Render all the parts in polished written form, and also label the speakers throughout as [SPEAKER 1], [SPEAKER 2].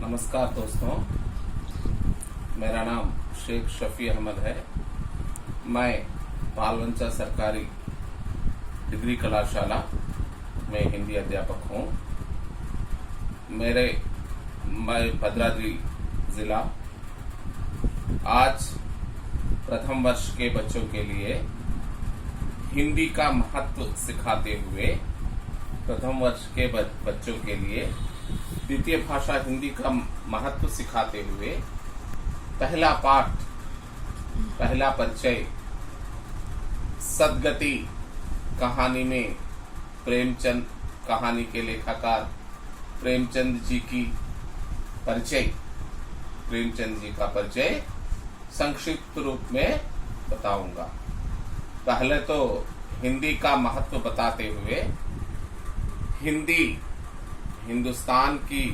[SPEAKER 1] नमस्कार दोस्तों, मेरा नाम शेख शफी अहमद है। मैं बालवंचा सरकारी डिग्री कलाशाला में हिंदी अध्यापक हूँ। मैं भद्राद्री जिला आज प्रथम वर्ष के बच्चों के लिए हिंदी का महत्व सिखाते हुए प्रथम वर्ष के बच्चों के लिए द्वितीय भाषा हिंदी का महत्व सिखाते हुए पहला पाठ, पहला परिचय सदगति कहानी में प्रेमचंद कहानी के लेखकार प्रेमचंद जी की प्रेमचंद जी का परिचय संक्षिप्त रूप में बताऊंगा। पहले तो हिंदी का महत्व बताते हुए, हिंदी हिंदुस्तान की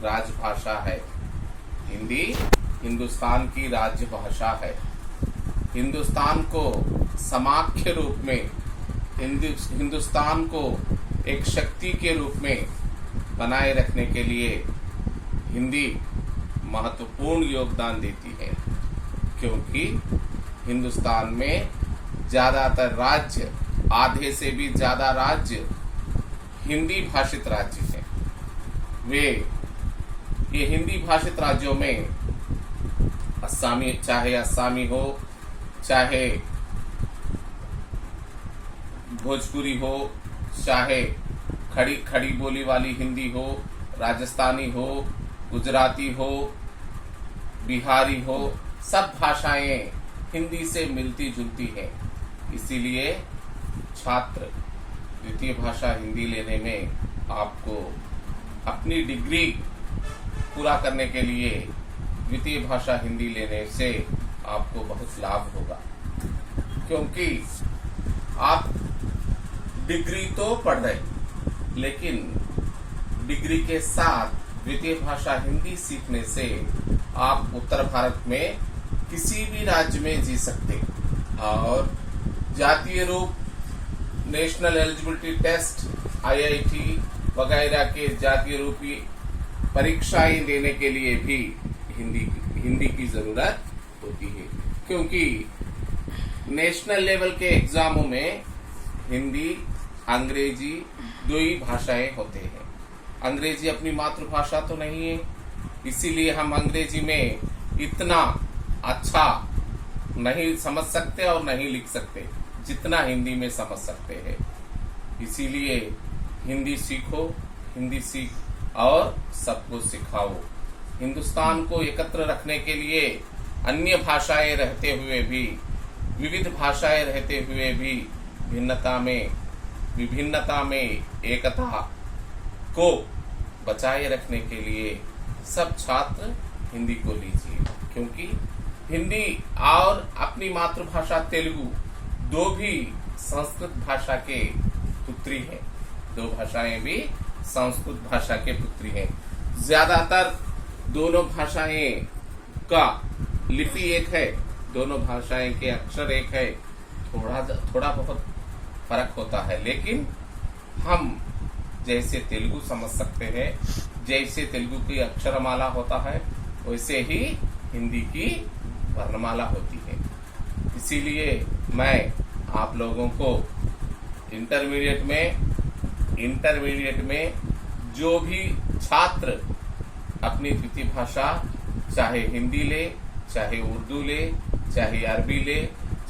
[SPEAKER 1] राजभाषा है। हिंदी हिंदुस्तान की राजभाषा है। हिंदुस्तान को समाख्य रूप में, हिंदुस्तान को एक शक्ति के रूप में बनाए रखने के लिए हिंदी महत्वपूर्ण योगदान देती है, क्योंकि हिंदुस्तान में ज्यादातर राज्य, आधे से भी ज्यादा राज्य हिंदी भाषित राज्य हैं। ये हिंदी भाषित राज्यों में चाहे असमी हो, चाहे भोजपुरी हो, चाहे खड़ी बोली वाली हिंदी हो, राजस्थानी हो, गुजराती हो, बिहारी हो, सब भाषाएं हिंदी से मिलती जुलती हैं। इसीलिए छात्र द्वितीय भाषा हिंदी लेने में आपको अपनी डिग्री पूरा करने के लिए द्वितीय भाषा हिंदी लेने से आपको बहुत लाभ होगा, क्योंकि आप डिग्री तो पढ़ रहे, लेकिन डिग्री के साथ द्वितीय भाषा हिंदी सीखने से आप उत्तर भारत में किसी भी राज्य में जी सकते और जातीय रूप, नेशनल एलिजिबिलिटी टेस्ट, IIT वगैरह के जातीय रूपी परीक्षाएं देने के लिए भी हिंदी की जरूरत होती है, क्योंकि नेशनल लेवल के एग्जामों में हिंदी, अंग्रेजी दो ही भाषाएं होते हैं। अंग्रेजी अपनी मातृभाषा तो नहीं है, इसीलिए हम अंग्रेजी में इतना अच्छा नहीं समझ सकते और नहीं लिख सकते जितना हिंदी में समझ सकते हैं। इसीलिए हिंदी सीखो, हिंदी सीख और सबको सिखाओ। हिंदुस्तान को एकत्र रखने के लिए अन्य भाषाएं रहते हुए भी, विविध भाषाएं रहते हुए भी विभिन्नता में एकता को बचाए रखने के लिए सब छात्र हिंदी को लीजिए, क्योंकि हिंदी और अपनी मातृभाषा तेलुगु दो भी संस्कृत भाषा के पुत्री हैं। दो भाषाएं भी संस्कृत भाषा के पुत्री हैं। ज्यादातर दोनों भाषाएं का लिपि एक है, दोनों भाषाएं के अक्षर एक है, थोड़ा बहुत फर्क होता है, लेकिन हम जैसे तेलुगु समझ सकते हैं, जैसे तेलुगु की अक्षरमाला होता है, वैसे ही हिंदी की वर्णमाला होती है। इसीलिए मैं आप लोगों को इंटरमीडिएट में जो भी छात्र अपनी द्वितीय भाषा चाहे हिंदी ले, चाहे उर्दू ले, चाहे अरबी ले,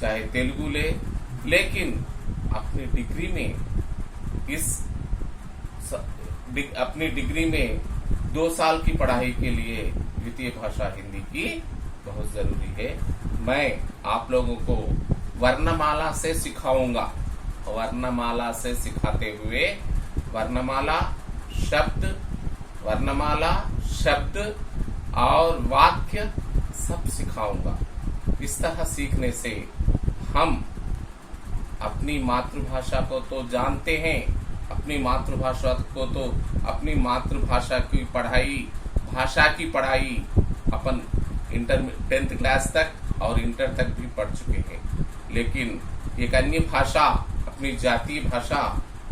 [SPEAKER 1] चाहे तेलुगु ले, लेकिन अपनी डिग्री में 2 साल की पढ़ाई के लिए द्वितीय भाषा हिंदी की बहुत जरूरी है। मैं आप लोगों को वर्णमाला से सिखाऊंगा। वर्णमाला से सिखाते हुए वर्णमाला शब्द और वाक्य सब सिखाऊंगा। इस तरह सीखने से हम अपनी मातृभाषा को तो जानते हैं, अपनी मातृभाषा की पढ़ाई अपन 10th क्लास तक और इंटर तक भी पढ़ चुके हैं, लेकिन एक अन्य भाषा, अपनी जातीय भाषा,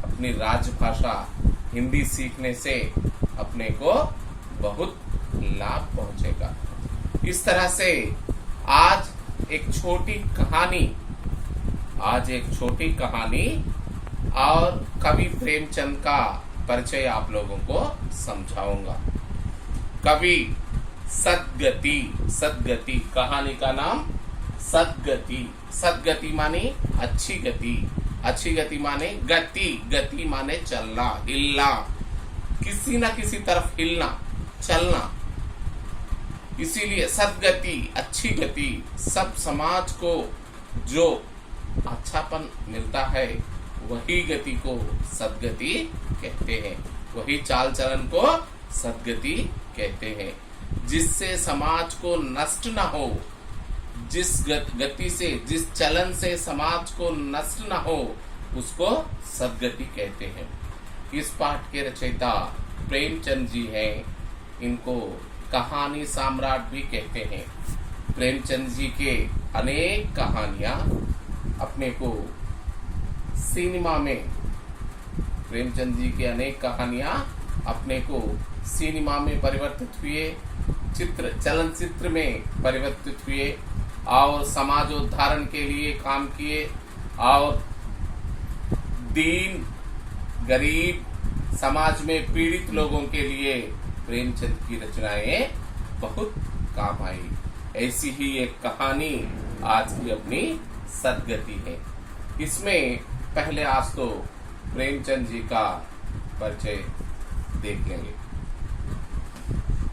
[SPEAKER 1] अपनी राजभाषा हिंदी सीखने से अपने को बहुत लाभ पहुंचेगा। इस तरह से आज एक छोटी कहानी और कवि प्रेमचंद का परिचय आप लोगों को समझाऊंगा। कवि सद्गति कहानी का नाम सद्गति माने अच्छी गति माने गति माने चलना, हिलना, किसी न किसी तरफ हिलना, चलना। इसीलिए सद्गति, अच्छी गति, सब समाज को जो अच्छापन मिलता है वही गति को सद्गति कहते हैं, वही चाल चलन को सद्गति कहते हैं। जिससे समाज को नष्ट न हो, जिस गति से, जिस चलन से समाज को नष्ट न हो, उसको सद्गति कहते हैं। इस पाठ के रचयिता प्रेमचंद जी हैं। इनको कहानी सम्राट भी कहते हैं। प्रेमचंद जी के अनेक कहानियां अपने को सिनेमा में, प्रेमचंद जी के अनेक कहानियां अपने को सिनेमा में परिवर्तित हुए, चलनचित्र में परिवर्तित हुए और समाजोद्धारण के लिए काम किए और दीन गरीब समाज में पीड़ित लोगों के लिए प्रेमचंद की रचनाएं बहुत काम आई। ऐसी ही एक कहानी आज की अपनी सद्गति है। इसमें पहले आज तो प्रेमचंद जी का परिचय देख लेंगे।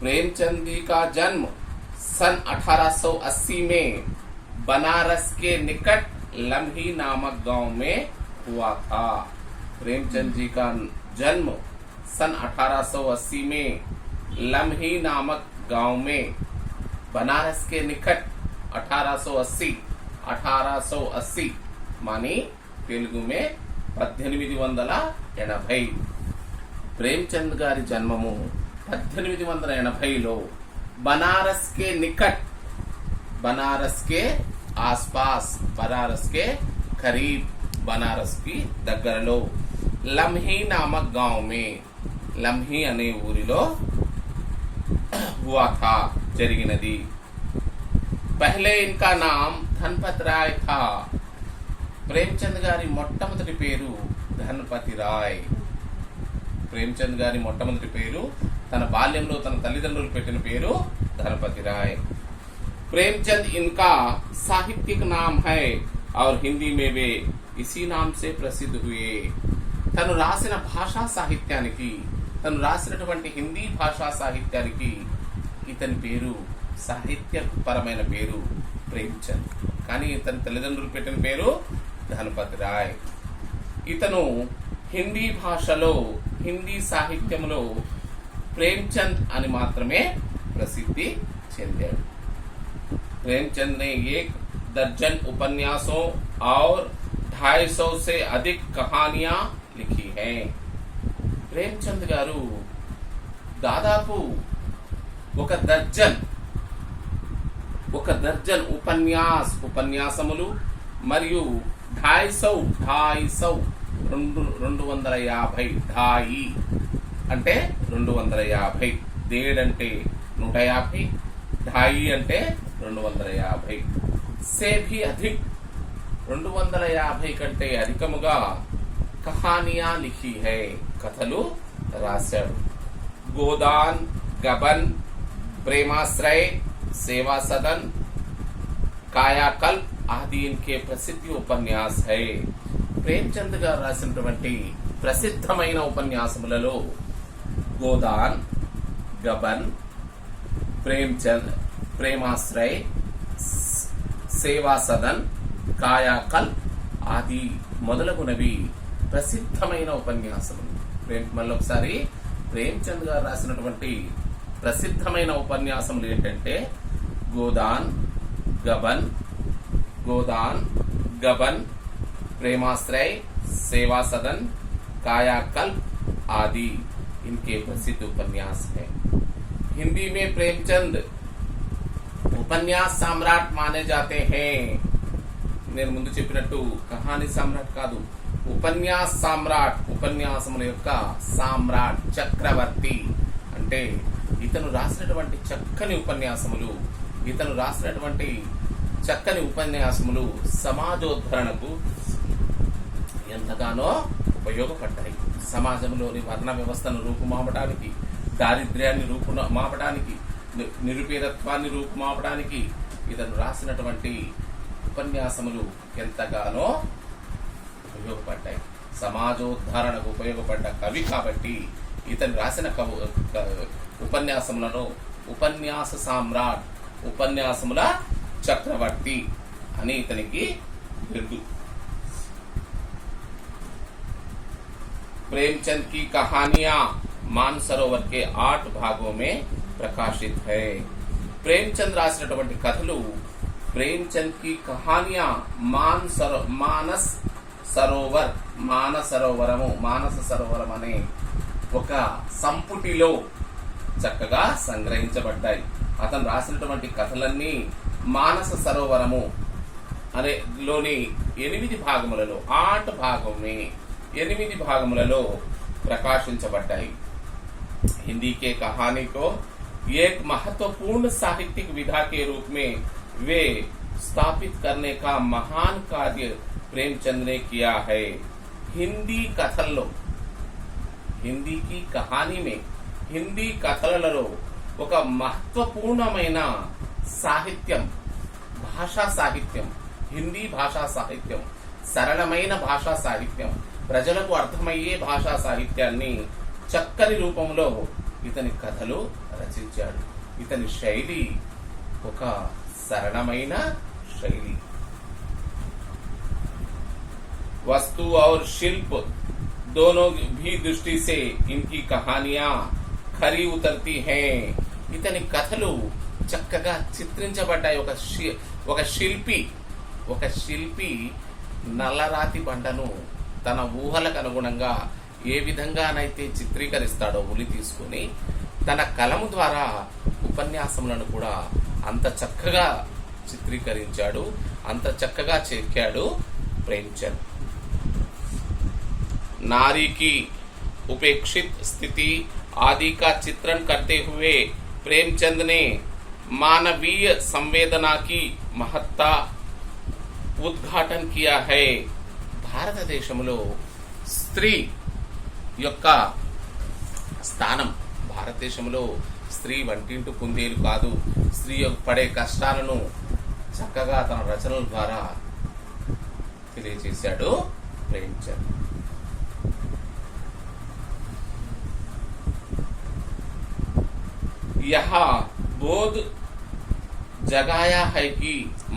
[SPEAKER 1] प्रेमचंद जी का जन्म सन 1880 में बनारस के निकट लम्ही नामक गांव में हुआ था। प्रेमचंद जी का जन्म सन 1880 में लम्ही नामक गांव में, बनारस के निकट 1880 मानी తెలుగు में 1880। ప్రేమచంద్ గారి జన్మము 1880లో बनारस के निकट, बनारस के आसपास, बनारस के करीब, बनारस की దగ్గరలో लम्ही नामक गांव में, लम्ही अने ఊరిలో हुआ था, జరిగినది। पहले इनका नाम धनपत राय था। ప్రేమచంద్ గారి మొట్టమొదటి పేరు ధనపతి రాయ్। ప్రేమచంద్ గారి మొట్టమొదటి పేరు, తన బాల్యంలో తన తల్లిదండ్రులు పెట్టిన పేరు धनपति राय। प्रेमचंद इनका साहित्यिक नाम है और हिंदी में वे इसी नाम से प्रसिद्ध हुए। తను రాసిన భాషా సాహిత్యానికి, తను రాసినటువంటి హిందీ భాషా సాహిత్యానికి ఇతని పేరు, సాహిత్యపరమైన పేరు ప్రేమచంద్, కానీ ఇతని తల్లిదండ్రులు పెట్టిన పేరు ధనపతి రాయ్। ఇతను హిందీ భాషలో, హిందీ సాహిత్యంలో प्रेमचंद అని మాత్రమే प्रसिद्धि చెందాడు। प्रेमचंद ने 1 दर्जन उपन्यासों और 250 से अधिक कहानियां लिखी हैं। प्रेमचंद గారు దాదాపు ఒక దర్జన్ ఉపన్యాసములు మరియు 250 అంటే 250, डेढ़ అంటే 150, 250 అంటే 250 से भी अधिक, 250 కంటే అధికముగా కహానియా లిఖీ है, కథలు రాశాడు। గోదాన్, గబన్, ప్రేమాశ్రయ, सेवा सदन, कायाकल्प आदि इनके प्रसिद्ध उपन्यास है। ప్రేమచంద్ గారు రాసినటువంటి ప్రసిద్ధమైన ఉపన్యాసములలో గోదాన్, గబన్, ప్రేమాశ్రయ, సేవా సదన్, కాయాకల్ప్ ఆది మొదలగునవి ప్రసిద్ధమైన ఉపన్యాసములు। మళ్ళీ ఒకసారి ప్రేమచంద్ గారు రాసినటువంటి ప్రసిద్ధమైన ఉపన్యాసములు ఏంటంటే గోదాన్, గబన్, प्रेमाश्रय, सेवा सदन, कायाकल्प आदि इनके प्रसिद्ध उपन्यास हैं। हिंदी में प्रेमचंद उपन्यास सम्राट माने जाते हैं। నేను ముందు చెప్పినట్టు కహాని సమ్రాట్ కాదు, ఉపన్యాస్ సమ్రాట్, ఉపన్యాసముల యొక్క సామ్రాట్, చక్రవర్తి అంటే ఇతను రాసినటువంటి చక్కని ఉపన్యాసములు సమాజోద్ధరణకు ఎంతగానో ఉపయోగపడ్డాయి. సమాజంలోని వర్ణ వ్యవస్థను రూపుమాపడానికి, దారిద్ర్యాన్ని రూపుమాపడానికి, నిరుపేదత్వాన్ని రూపుమాపడానికి ఇతను రాసినటువంటి ఉపన్యాసములు ఎంతగానో ఉపయోగపడ్డాయి. సమాజోద్ధరణకు ఉపయోగపడ్డ కవి కాబట్టి ఇతను రాసిన ఉపన్యాసములను ఉపన్యాస సామ్రాట్, ఉపన్యాసముల చక్రవర్తి అని ఇతనికి బిరుదు. प्रेमचंद की कहानियां मानसरोवर के 8 भागों में प्रकाशित है. ప్రేమ్చంద్ రాసినటువంటి కథలు ప్రేమ్చంద్ కి కహానియా మానస సరోవరం అనే ఒక సంపుటిలో చక్కగా సంగ్రహించబడ్డాయి. అతను రాసినటువంటి కథలన్నీ మానస సరోవరము అనే లోని 8 భాగములలో 8 భాగములలో ప్రకాశించబడ్డాయి. हिंदी के कहानी को एक महत्वपूर्ण साहित्यिक विधा के रूप में वे स्थापित करने का महान कार्य प्रेमचंद ने किया है. हिंदी कथల్లో, హిందీ की कहानी में, హిందీ కథలలో ఒక మహత్వపూర్ణమైన సాహిత్యం, భాషా సాహిత్యం, హిందీ భాషా సాహిత్యం, సరళమైన భాషా సాహిత్యం, ప్రజలకు అర్థమయ్యే భాషా సాహిత్యాన్ని చక్కని రూపంలో ఇతని కథలు రచించాడు. ఇతని శైలి ఒక సరళమైన శైలి. वस्तु और शिल्प दोनों भी दृष्टि से इनकी कहानियां खरी उतरती हैं. ఇతని కథలు చక్కగా చిత్రించబడ్డాయి. ఒక శిల్పి నల్లరాతి బండను తన ఊహలకు అనుగుణంగా ఏ విధంగానైతే చిత్రీకరిస్తాడో ఉలి తీసుకుని, తన కలము ద్వారా ఉపన్యాసములను కూడా అంత చక్కగా చిత్రీకరించాడు, అంత చక్కగా చెక్కాడు ప్రేమ్చంద్. नारी की उपेक्षित स्थिति आदि का चित्रण करते हुए प्रेमचंद ने मानवीय संवेदना की महत्ता उद्घाटन किया है. భారతదేశంలో స్త్రీ యొక్క స్థానం, భారతదేశంలో స్త్రీ వంటింటి కుందేలు కాదు, స్త్రీ పడే కష్టాలను చక్కగా తన రచనల ద్వారా తెలియజేశాడు ప్రేమ్చంద్. यह बोध जगाया है कि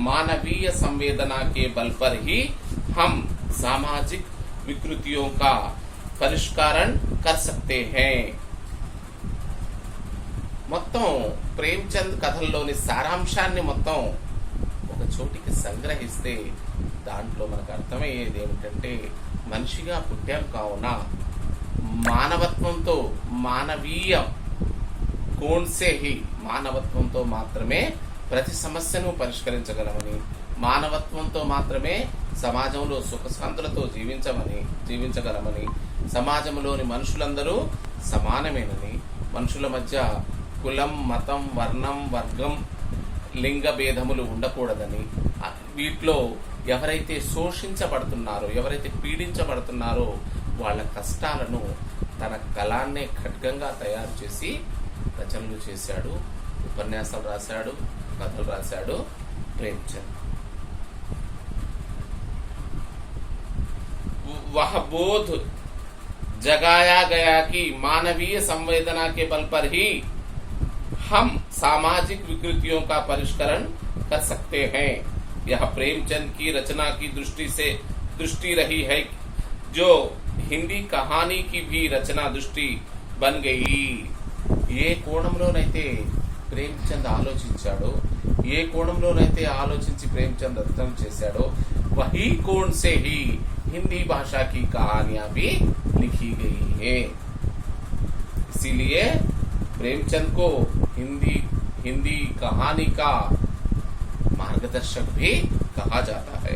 [SPEAKER 1] मानवीय संवेदना के बल पर ही हम सामाजिक विकृतियों का परिष्करण कर सकते हैं. మొత్తం ప్రేమ్చంద్ కథల్లోని సారాంశాన్ని మొత్తం ఒక చోటికి సంగ్రహిస్తే దాంట్లో మనకు అర్థమయ్యేది ఏమిటంటే, మనిషిగా పుట్టాం కావున మానవత్వంతో, మానవీయ కోణ్సే హి, మానవత్వంతో మాత్రమే ప్రతి సమస్యను పరిష్కరించగలమని, మానవత్వంతో మాత్రమే సమాజంలో సుఖశాంతులతో జీవించగలమని, సమాజంలోని మనుషులందరూ సమానమేనని, మనుషుల మధ్య కులం, మతం, వర్ణం, వర్గం, లింగ భేదములు ఉండకూడదని, వీటిలో ఎవరైతే శోషించబడుతున్నారో, ఎవరైతే పీడించబడుతున్నారో వాళ్ళ కష్టాలను తన కళాన్నే ఖడ్గంగా తయారు చేసి రచనలు చేశాడు, ఉపన్యాసాలు రాశాడు, కథలు రాశాడు ప్రేమ్చంద్. वह बोध जगाया गया कि मानवीय संवेदना के बल पर ही हम सामाजिक विकृतियों का परिष्करण कर सकते हैं. यह प्रेमचंद की रचना की दृष्टि रही है, जो हिंदी कहानी की भी रचना दृष्टि बन गई. ఏ కోణంలోనైతే ప్రేమ్చంద్ ఆలోచించాడో, ఏ కోణంలోనైతే ఆలోచించి ప్రేమ్చంద్ అర్థం చేశాడో, వహీ కోణ్ సే హీ హిందీ భాషా की कहानियां भी लिखी गई है. इसीलिए प्रेमचंद को हिंदी कहानी का मार्गदर्शक भी कहा जाता है.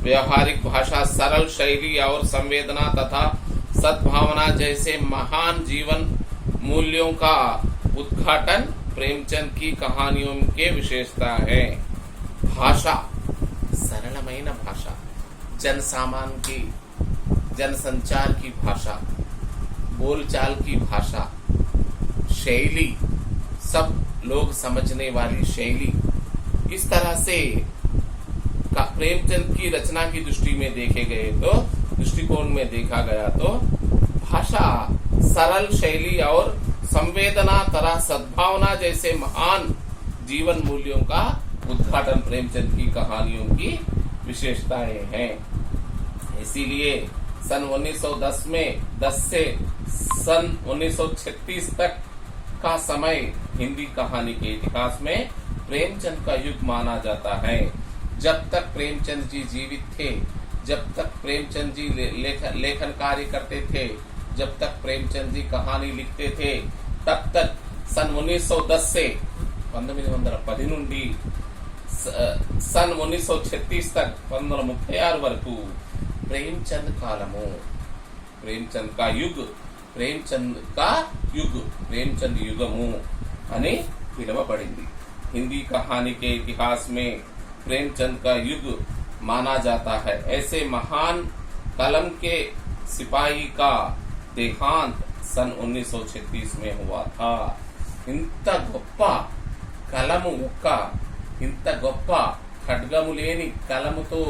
[SPEAKER 1] व्यवहारिक भाषा, सरल शैली और संवेदना तथा सद्भावना जैसे महान जीवन मूल्यों का उद्घाटन प्रेमचंद की कहानियों के विशेषता है। भाषा सरलమైన భాష, जनसामान की जनसंचार की भाषा, बोलचाल की भाषा, शैली सब लोग समझने वाली शैली, इस तरह से प्रेमचंद की रचना की दृष्टि में देखे गए तो दृष्टिकोण में देखा गया तो भाषा सरल शैली और संवेदना तरह सद्भावना जैसे महान जीवन मूल्यों का उद्घाटन प्रेमचंद की कहानियों की विशेषताएं हैं। इसीलिए सन 1910 में 10 से सन 1936 तक का समय हिंदी कहानी के इतिहास में प्रेमचंद का युग माना जाता है। जब तक प्रेमचंद जी जीवित थे, जब तक प्रेमचंद जी लेखन कार्य करते थे, जब तक प्रेमचंद जी कहानी लिखते थे, तब तक सन 1910 से 1910 నుండి सन 1936 तक 1936 వరకు प्रेमचंद कालमु, प्रेमचंद का युग, प्रेमचंद का युग, प्रेमचंद युगमु అని పిలువబడింది। हिंदी कहानी के इतिहास में प्रेमचंद का युग माना जाता है। ऐसे महान कलम के सिपाही का देहांत सन 1936 में हुआ था। ఇంత గొప్ప కలము యొక్క, ఇంత గొప్ప ఖడ్గము లేని కలముతో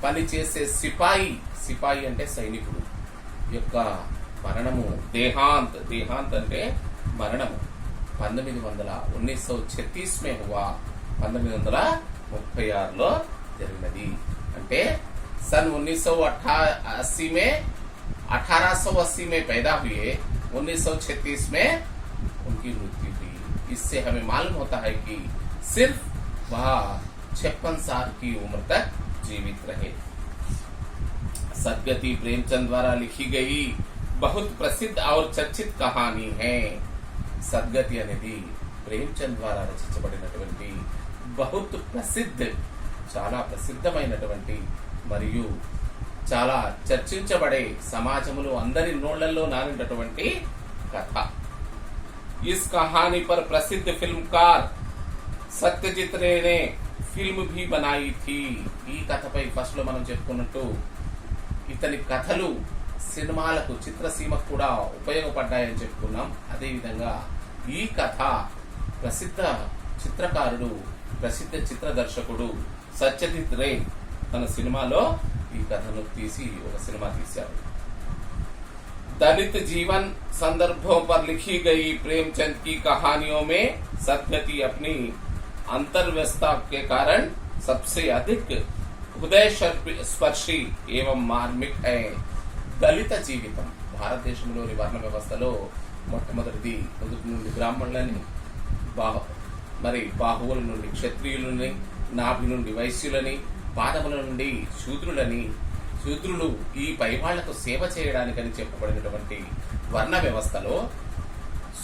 [SPEAKER 1] పనిచేసే సిపాయి అంటే సైనికుడు యొక్క మరణము, దేహాంత్ అంటే మరణము 1936 में हुआ, 1936 జరిగినది। అంటే सन 1980 में 1880 में पैदा हुए, 1936 में उनकी मृत्यु हुई। इससे हमें मालूम होता है कि सिर्फ वह 56 साल की उम्र तक जीवित रहे। सदगति प्रेमचंद द्वारा लिखी गई बहुत प्रसिद्ध और चर्चित कहानी है। सदगति అనేది ప్రేమచంద్ ద్వారా రచించబడినటువంటి बहुत ప్రసిద్ధ, చాలా ప్రసిద్ధమైనటువంటి మరియు చాలా చర్చించబడే, సమాజంలో అందరి నోళ్లలో నానినటువంటి కథ। इस कहानी पर प्रसिद्ध फिल्मकार सत्यजीत रे ने फिल्म भी बनाई थी। ఈ కథపై ఫస్ట్ లో మనం చెప్పుకున్నట్టు ఇతని కథలు సినిమాలకు, చిత్రసీమకు కూడా ఉపయోగపడ్డాయని చెప్పుకున్నాం। అదే విధంగా ఈ కథ ప్రసిద్ధ చిత్రకారుడు, ప్రసిద్ధ చిత్ర దర్శకుడు సత్యజిత్ రే తన సినిమాలో ఈ కథను తీసి ఒక సినిమా తీశారు। दलित जीवन संदर्भों पर लिखी गई प्रेमचंद की कहानियों में सदगति अपनी अंतर्व्यवस्था के कारण सबसे अधिक हृदय स्पर्शी एवं मार्मिक है। దళిత జీవితం భారతదేశంలోని వర్ణ వ్యవస్థలో మొట్టమొదటిది నుండి బ్రాహ్మణులని, మరి బాహువుల నుండి క్షత్రియులని, నాభి నుండి వైశ్యులని, పాదముల నుండి శూద్రులని, శూద్రులు ఈ పైవాళ్లకు సేవ చేయడానికని చెప్పబడినటువంటి వర్ణ వ్యవస్థలో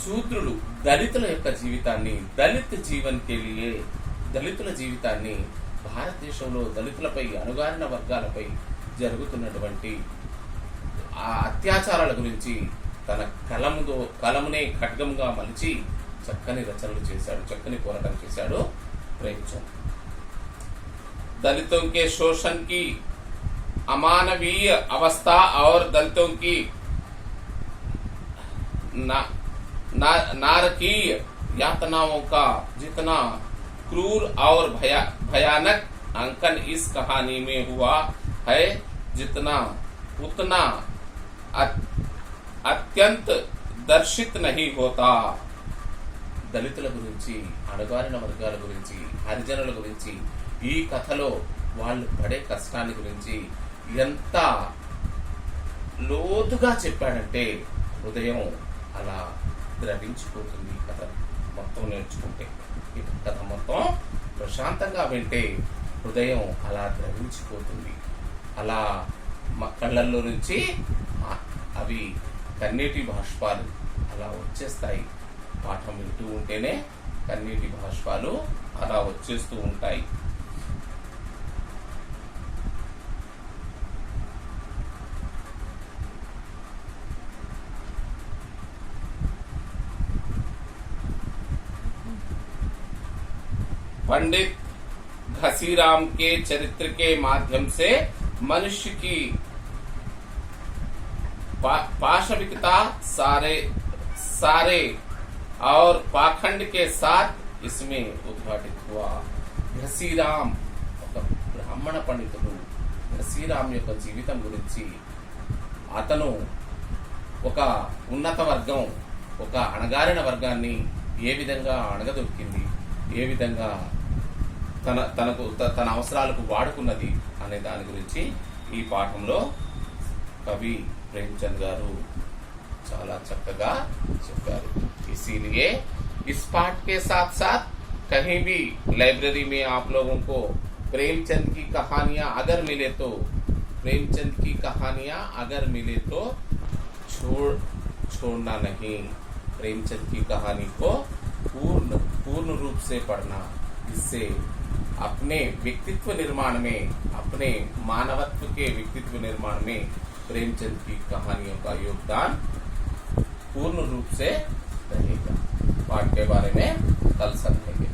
[SPEAKER 1] శూద్రులు దళితుల యొక్క జీవితాన్ని, దళిత జీవన్ కే లియే, దళితుల జీవితాన్ని, భారతదేశంలో దళితులపై, అణగారిన వర్గాలపై జరుగుతున్నటువంటి ఆ అత్యాచారాల గురించి తన కలమునే ఖడ్గంగా మలిచి చక్కని రచనలు చేశాడు, చక్కని పోరాటం చేశాడు ప్రేమచంద్। दलितों के शोषण की अमानवीय अवस्था और दलितों की नारकीय यातनाओं का जितना क्रूर और भयानक अंकन इस कहानी में हुआ है, उतना అత్యంత దర్శిత్ నహీ హోతా। దళితుల గురించి, అణగారిన వర్గాల గురించి, హరిజనుల గురించి ఈ కథలో వాళ్ళు పడే కష్టాన్ని గురించి ఎంత లోతుగా చెప్పాడంటే హృదయం అలా ద్రవించిపోతుంది। ఈ కథ మొత్తం నేర్చుకుంటే, ఈ కథ మొత్తం ప్రశాంతంగా వింటే హృదయం అలా ద్రవించిపోతుంది। అలా కళ్ళల్లో నుంచి అవి కన్నీటి బాష్పాలు అలా వచ్చేస్తాయి। పాఠం వింటూ ఉంటేనే కన్నీటి బాష్పాలు అలా వచ్చేస్తూ ఉంటాయి। पंडित घसीराम के चरित्र के माध्यम से मनुष्य की पाशविकता सारे और पाखंड के साथ इसमें उद्घाटित हुआ। घसीराम ఒక బ్రాహ్మణ పండితుడు घसीराम యొక్క జీవితం గురించి, అతను ఒక ఉన్నత వర్గం ఒక అణగారిన వర్గాన్ని ఏ విధంగా అణగదొక్కింది, ఏ విధంగా తన అవసరాలకు వాడుకున్నది అనే దాని గురించి ఈ పాఠంలో కవి ప్రేమచంద్ గారు చాలా చక్కగా చెప్పారు। इसीलिए इस पाठ के साथ साथ कहीं भी लाइब्रेरी में आप लोगों को प्रेमचंद की कहानियां अगर मिले तो छोड़ना नहीं। प्रेमचंद की कहानी को पूर्ण रूप से पढ़ना, इससे अपने व्यक्तित्व निर्माण में, अपने मानवत्व के व्यक्तित्व निर्माण में प्रेमचंद की कहानियों का योगदान पूर्ण रूप से रहेगा। पाठ के बारे में कल समझेंगे।